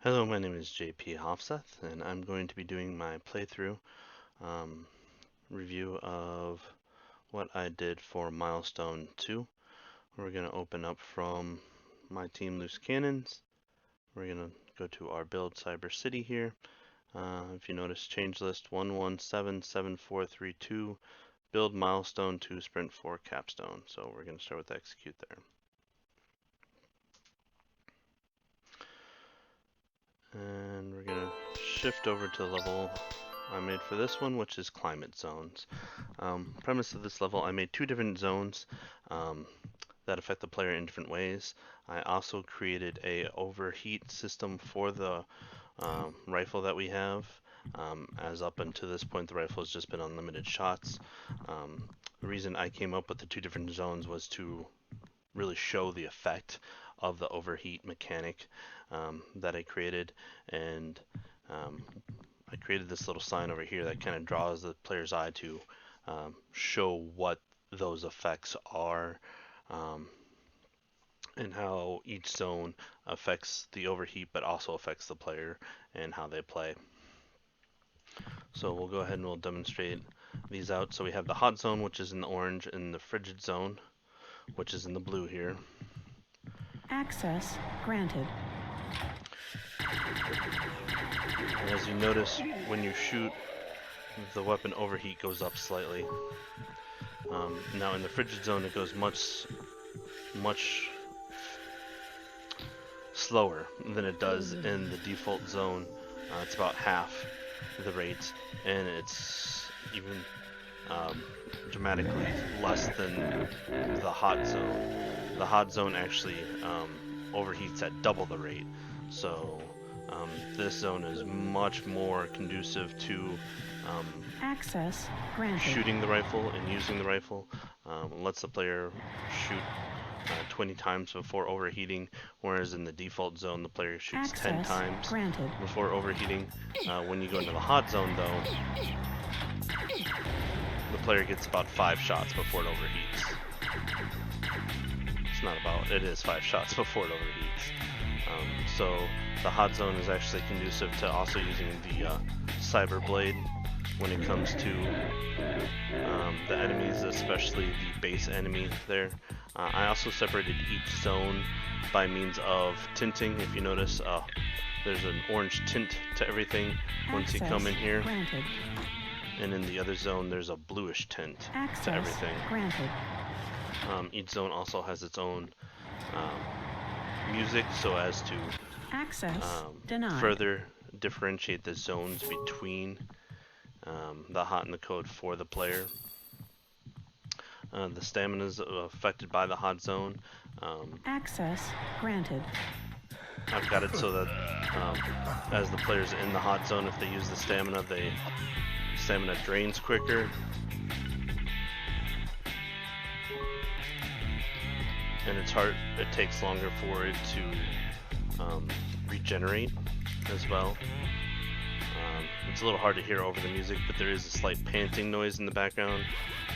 Hello, my name is JP Hofseth, and I'm going to be doing my playthrough um, review of what I did for Milestone 2. We're going to open up from my team Loose Cannons. We're going to go to our build Cyber City here. If you notice, change list 1177432, build Milestone 2, sprint 4, Capstone. So we're going to start with execute there. And we're going to shift over to the level I made for this one, which is climate zones. Premise of this level, I made two different zones that affect the player in different ways. I also created a overheat system for the rifle that we have. As up until this point, the rifle has just been unlimited shots. The reason I came up with the two different zones was to really show the effect of the overheat mechanic that I created, and I created this little sign over here that kind of draws the player's eye to show what those effects are and how each zone affects the overheat but also affects the player and how they play. So we'll go ahead and we'll demonstrate these out. So we have the hot zone, which is in the orange, and the frigid zone, which is in the blue here. Access granted. And as you notice, when you shoot, the weapon overheat goes up slightly. Now in the frigid zone, it goes much slower than it does in the default zone. It's about half the rate, and it's even dramatically less than the hot zone. The hot zone actually overheats at double the rate. So this zone is much more conducive to Access granted. shooting the rifle and using the rifle. Lets the player shoot 20 times before overheating, whereas in the default zone the player shoots Access 10 times granted. before overheating. When you go into the hot zone though, the player gets about 5 shots before it overheats. It's not about, it is 5 shots before it overheats. So the hot zone is actually conducive to also using the cyber blade when it comes to the enemies, especially the base enemy there. I also separated each zone by means of tinting. If you notice, there's an orange tint to everything once you come in here. Granted. And in the other zone, there's a bluish tint Access to everything. Granted. Each zone also has its own music, so as to Access denied. further differentiate the zones between the hot and the cold for the player. The stamina is affected by the hot zone. Access granted. I've got it so that as the player's in the hot zone, if they use the stamina drains quicker. And it takes longer for it to regenerate as well. It's a little hard to hear over the music, but there is a slight panting noise in the background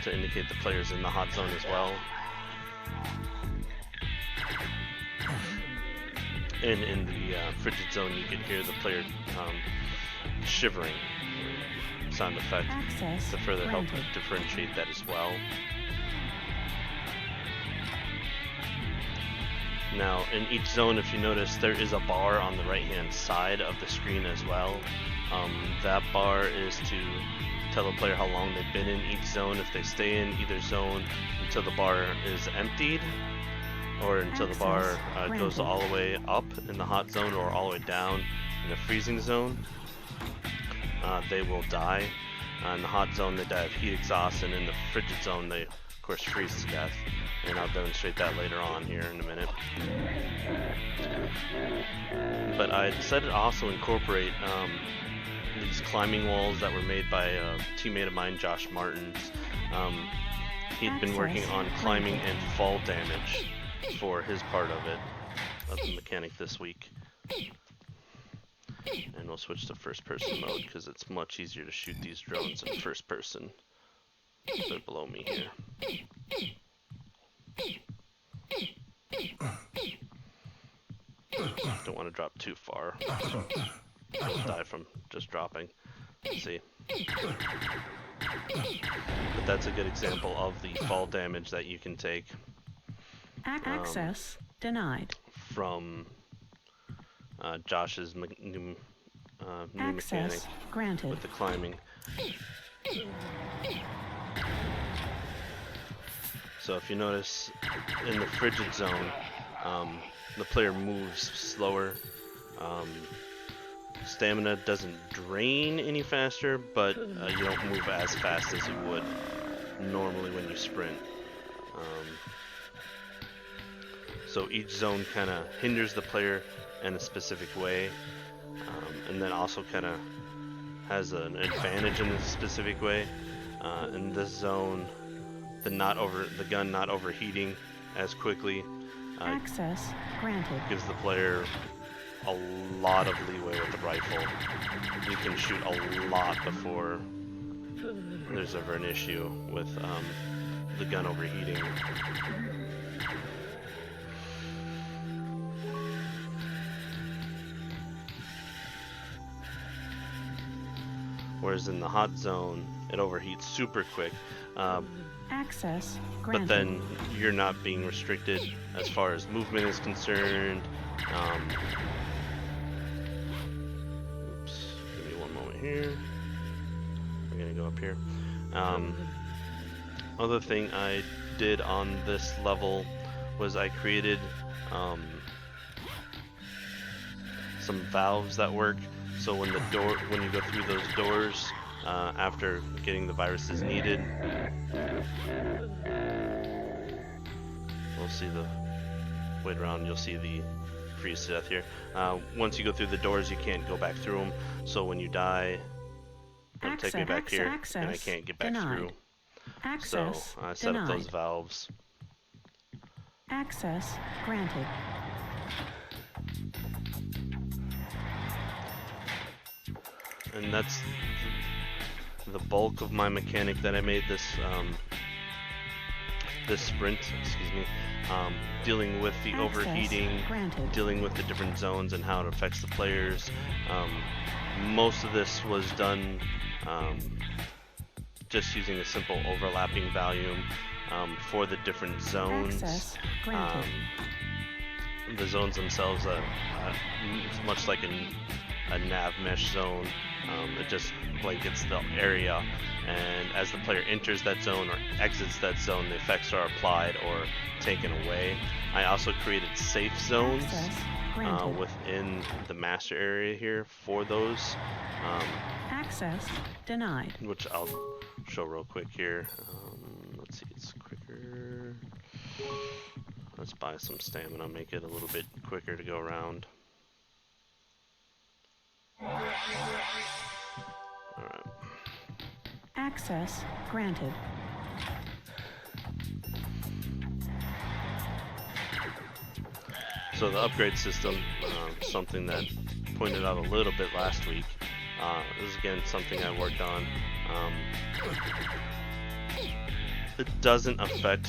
to indicate the player's in the hot zone as well. And in the frigid zone, you can hear the player shivering sound effect Access to further help granted. differentiate that as well. Now, in each zone, if you notice, there is a bar on the right-hand side of the screen as well. That bar is to tell the player how long they've been in each zone. If they stay in either zone until the bar is emptied, or until the bar goes all the way up in the hot zone or all the way down in the freezing zone, they will die. In the hot zone, they die of heat exhaust, and in the frigid zone, they, of course, freeze to death. And I'll demonstrate that later on here in a minute. But I decided to also incorporate these climbing walls that were made by a teammate of mine, Josh Martins. He'd been working on climbing and fall damage for his part of it, of the mechanic this week. And we'll switch to first person mode because it's much easier to shoot these drones in first person. They're below me here. Don't don't want to drop too far. I'll die from just dropping. Let's see. But that's a good example of the fall damage that you can take. Access denied. From Josh's new mechanic granted. with the climbing. So if you notice in the frigid zone, the player moves slower. Stamina doesn't drain any faster, but you don't move as fast as you would normally when you sprint. So each zone kind of hinders the player in a specific way, and then also kind of has an advantage in a specific way. In this zone, the gun not overheating as quickly access granted. Gives the player a lot of leeway with the rifle. You can shoot a lot before there's ever an issue with the gun overheating. Whereas in the hot zone, it overheats super quick. Access granted. But then you're not being restricted as far as movement is concerned. Oops, give me one moment here. We're gonna go up here. Other thing I did on this level was I created some valves that work. So when you go through those doors after getting the viruses needed, we'll see the wait around. You'll see the freeze to death here. Once you go through the doors, you can't go back through them. So when you die, it'll take me back here, and I can't get back through. So I set up those valves. Access granted. And that's the bulk of my mechanic that I made this this sprint, excuse me, dealing with the overheating, dealing with the different zones and how it affects the players. Most of this was done just using a simple overlapping volume for the different zones. The zones themselves are much like a nav mesh zone. It just blankets the area, and as the player enters that zone or exits that zone, the effects are applied or taken away. I also created safe zones within the master area here for those. Access denied. Which I'll show real quick here. Let's see, it's quicker. Let's buy some stamina, make it a little bit quicker to go around. Alright. Access granted. So the upgrade system, something that pointed out a little bit last week. This is again something I worked on. It doesn't affect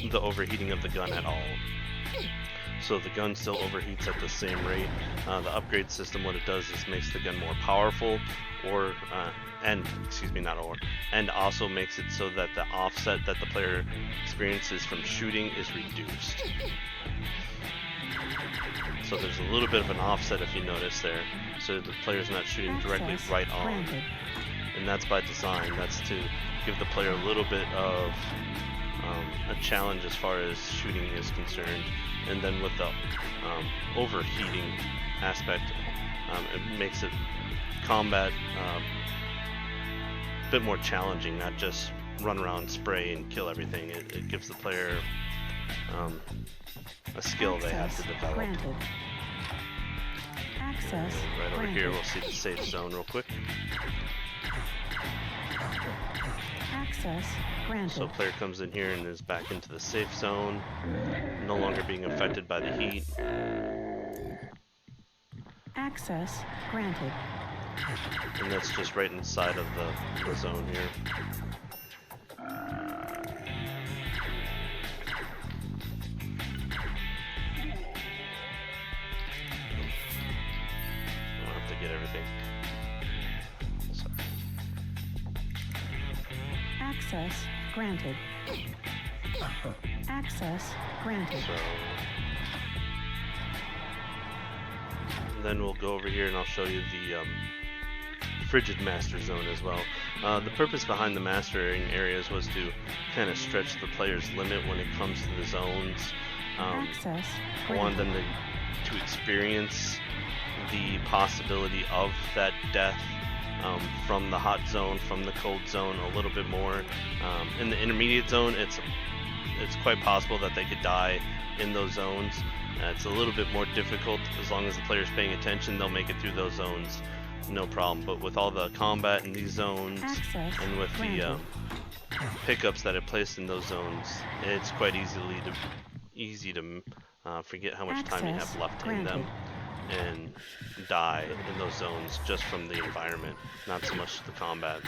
the overheating of the gun at all. So the gun still overheats at the same rate. The upgrade system, what it does is makes the gun more powerful, and also makes it so that the offset that the player experiences from shooting is reduced. So there's a little bit of an offset if you notice there, so the player's not shooting directly right on. And that's by design. That's to give the player a little bit of a challenge as far as shooting is concerned. And then with the overheating aspect, it makes it combat a bit more challenging, not just run around, spray, and kill everything. It gives the player a skill they have to develop. Right over here, we'll see the safe zone real quick. Access granted. So player comes in here and is back into the safe zone, no longer being affected by the heat. Access granted. And that's just right inside of the zone here. get everything. Sorry. Access granted. Access granted. So then we'll go over here and I'll show you the frigid master zone as well. The purpose behind the mastering areas was to kind of stretch the player's limit when it comes to the zones. Access I wanted them to experience the possibility of that death from the hot zone, from the cold zone a little bit more. In the intermediate zone, it's quite possible that they could die in those zones. It's a little bit more difficult. As long as the player's paying attention, they'll make it through those zones, no problem. But with all the combat in these zones and with the pickups that are placed in those zones, it's quite easy to forget how much time you have left in them and die in those zones just from the environment, not so much the combat.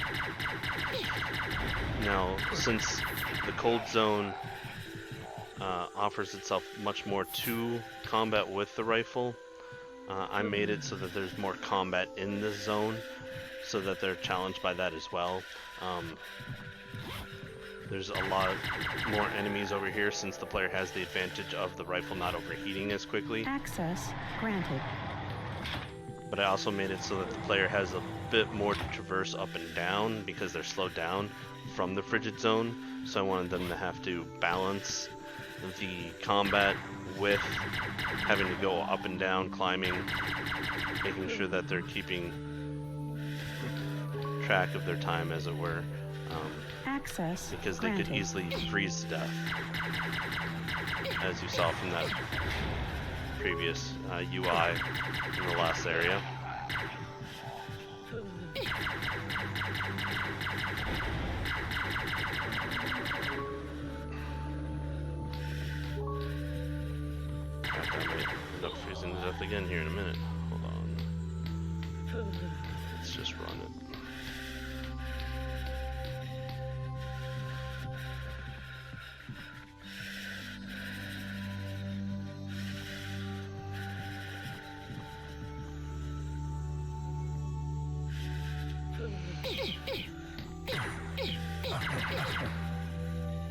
Now, since the cold zone offers itself much more to combat with the rifle, I made it so that there's more combat in this zone, so that they're challenged by that as well. There's a lot more enemies over here since the player has the advantage of the rifle not overheating as quickly. Access granted. But I also made it so that the player has a bit more to traverse up and down because they're slowed down from the frigid zone. So I wanted them to have to balance the combat with having to go up and down, climbing, making sure that they're keeping track of their time, as it were. Access because they granted. could easily freeze to death, as you saw from that previous UI in the last area. I might end up freezing to death again here in a minute. Hold on. Let's just run it.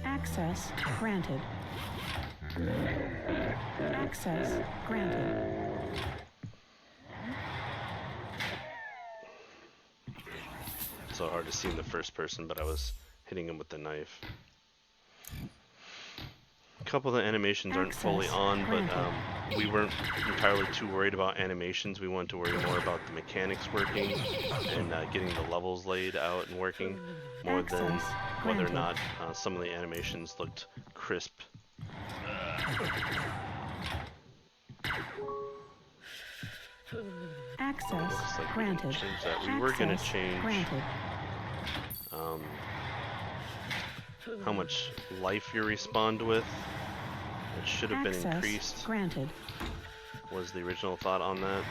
Access granted. Access granted. It's so hard to see in the first person, but I was hitting him with the knife. A couple of the animations aren't fully on, but we weren't entirely too worried about animations. We wanted to worry more about the mechanics working and getting the levels laid out and working, more than whether or not some of the animations looked crisp. Access Like granted. change that. We were going to change how much life you respawned with. It should have been increased. Granted. Was the original thought on that.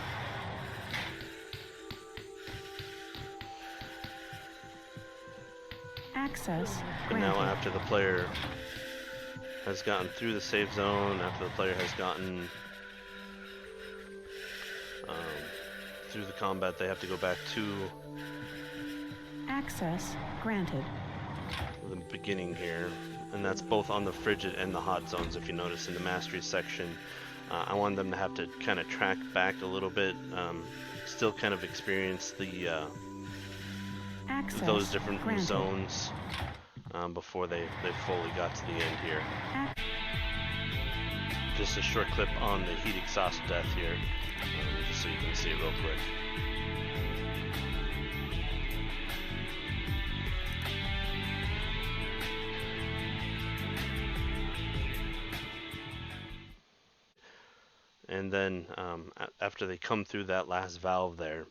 Access But granted. now after the player has gotten through the save zone, after the player has gotten through the combat, they have to go back to Access granted. the beginning here, and that's both on the frigid and the hot zones. If you notice in the mastery section, I wanted them to have to kind of track back a little bit, still kind of experience the those different zones before they fully got to the end here. Just a short clip on the heat exhaust death here, just so you can see it real quick. And then after they come through that last valve there,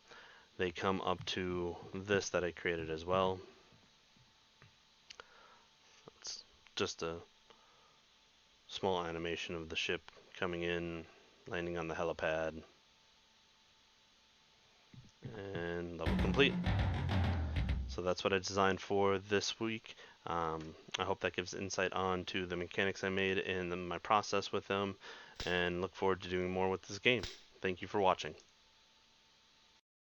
they come up to this that I created as well. It's just a small animation of the ship coming in, landing on the helipad, and level complete. So that's what I designed for this week. I hope that gives insight on to the mechanics I made and my process with them, and look forward to doing more with this game. Thank you for watching.